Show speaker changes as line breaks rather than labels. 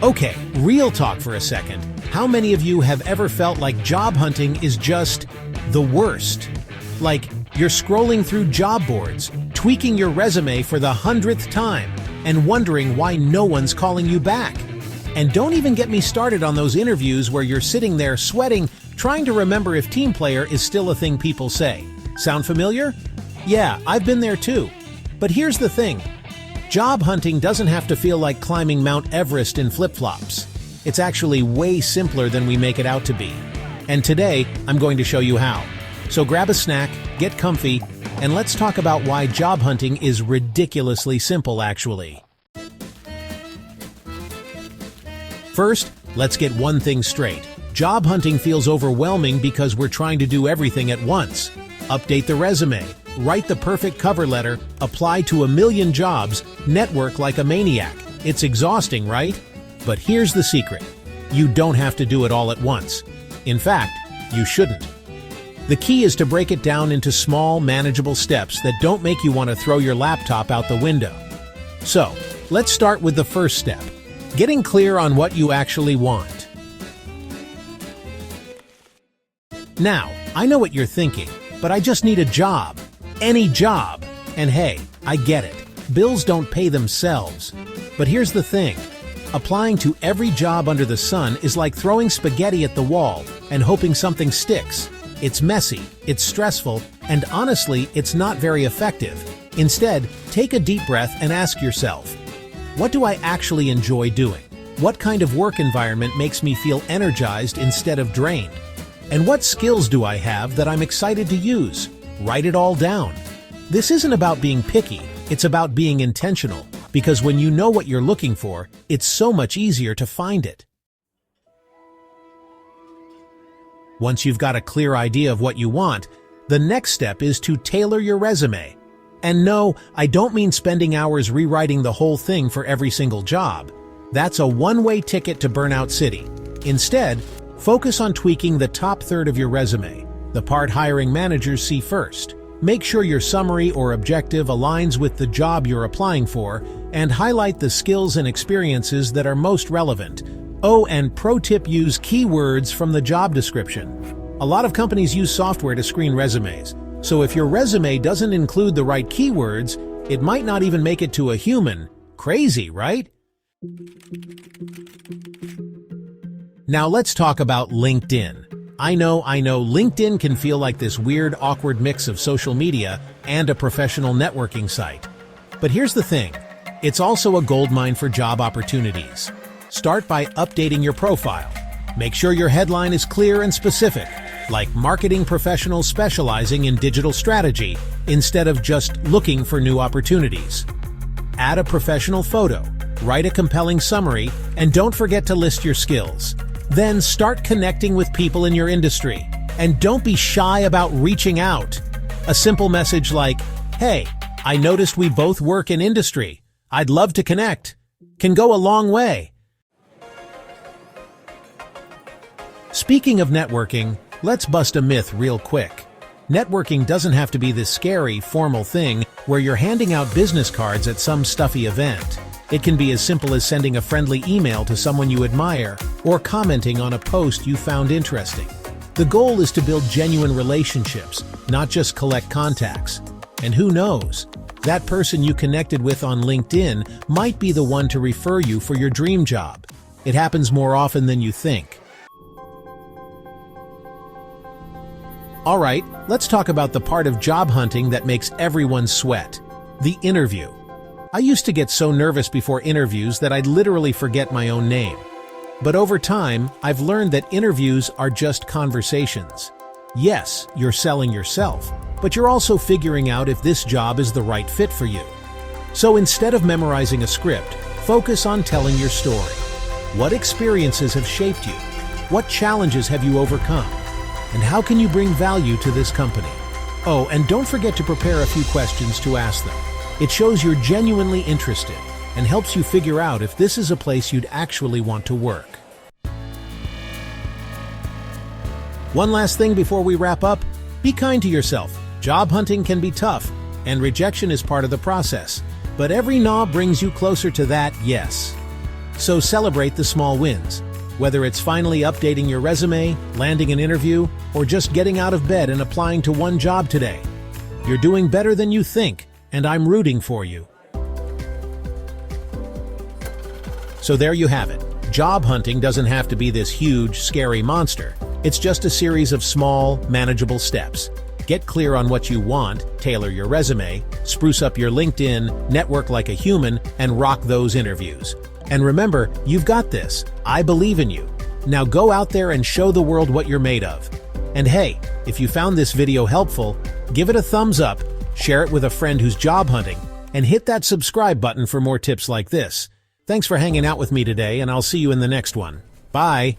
Okay, real talk for a second. How many of you have ever felt like job hunting is just the worst? Like, you're scrolling through job boards, tweaking your resume for the 100th time, and wondering why no one's calling you back. And don't even get me started on those interviews where you're sitting there sweating, trying to remember if team player is still a thing people say. Sound familiar? Yeah, I've been there too. But here's the thing. Job hunting doesn't have to feel like climbing Mount Everest in flip-flops. It's actually way simpler than we make it out to be. And today, I'm going to show you how. So grab a snack, get comfy, and let's talk about why job hunting is ridiculously simple, actually. First, let's get one thing straight. Job hunting feels overwhelming because we're trying to do everything at once. Update the resume, write the perfect cover letter, apply to 1 million jobs, network like a maniac. It's exhausting, right? But here's the secret. You don't have to do it all at once. In fact, you shouldn't. The key is to break it down into small, manageable steps that don't make you want to throw your laptop out the window. So, let's start with the first step. Getting clear on what you actually want. Now, I know what you're thinking, but I just need a job. Any job. And hey, I get it. Bills don't pay themselves. But here's the thing. Applying to every job under the sun is like throwing spaghetti at the wall and hoping something sticks. It's messy, it's stressful, and honestly, it's not very effective. Instead, take a deep breath and ask yourself, what do I actually enjoy doing? What kind of work environment makes me feel energized instead of drained? And what skills do I have that I'm excited to use? Write it all down. This isn't about being picky, it's about being intentional, because when you know what you're looking for, it's so much easier to find it. Once you've got a clear idea of what you want, the next step is to tailor your resume. And no, I don't mean spending hours rewriting the whole thing for every single job. That's a one-way ticket to Burnout City. Instead, focus on tweaking the top third of your resume, the part hiring managers see first. Make sure your summary or objective aligns with the job you're applying for, and highlight the skills and experiences that are most relevant. Oh, and pro tip, use keywords from the job description. A lot of companies use software to screen resumes, so if your resume doesn't include the right keywords, it might not even make it to a human. Crazy, right? Now let's talk about LinkedIn. I know, LinkedIn can feel like this weird, awkward mix of social media and a professional networking site. But here's the thing. It's also a goldmine for job opportunities. Start by updating your profile. Make sure your headline is clear and specific, like marketing professional specializing in digital strategy, instead of just looking for new opportunities. Add a professional photo, write a compelling summary, and don't forget to list your skills. Then start connecting with people in your industry. And don't be shy about reaching out. A simple message like, "Hey, I noticed we both work in industry. I'd love to connect," can go a long way. Speaking of networking, let's bust a myth real quick. Networking doesn't have to be this scary, formal thing where you're handing out business cards at some stuffy event. It can be as simple as sending a friendly email to someone you admire or commenting on a post you found interesting. The goal is to build genuine relationships, not just collect contacts. And who knows? That person you connected with on LinkedIn might be the one to refer you for your dream job. It happens more often than you think. All right, let's talk about the part of job hunting that makes everyone sweat: the interview. I used to get so nervous before interviews that I'd literally forget my own name. But over time, I've learned that interviews are just conversations. Yes, you're selling yourself, but you're also figuring out if this job is the right fit for you. So instead of memorizing a script, focus on telling your story. What experiences have shaped you? What challenges have you overcome? And how can you bring value to this company? Oh, and don't forget to prepare a few questions to ask them. It shows you're genuinely interested and helps you figure out if this is a place you'd actually want to work. One last thing before we wrap up, be kind to yourself. Job hunting can be tough, and rejection is part of the process. But every no brings you closer to that yes. So celebrate the small wins. Whether it's finally updating your resume, landing an interview, or just getting out of bed and applying to one job today. You're doing better than you think, and I'm rooting for you. So there you have it. Job hunting doesn't have to be this huge, scary monster. It's just a series of small, manageable steps. Get clear on what you want, tailor your resume, spruce up your LinkedIn, network like a human, and rock those interviews. And remember, you've got this. I believe in you. Now go out there and show the world what you're made of. And hey, if you found this video helpful, give it a thumbs up, share it with a friend who's job hunting, and hit that subscribe button for more tips like this. Thanks for hanging out with me today, and I'll see you in the next one. Bye!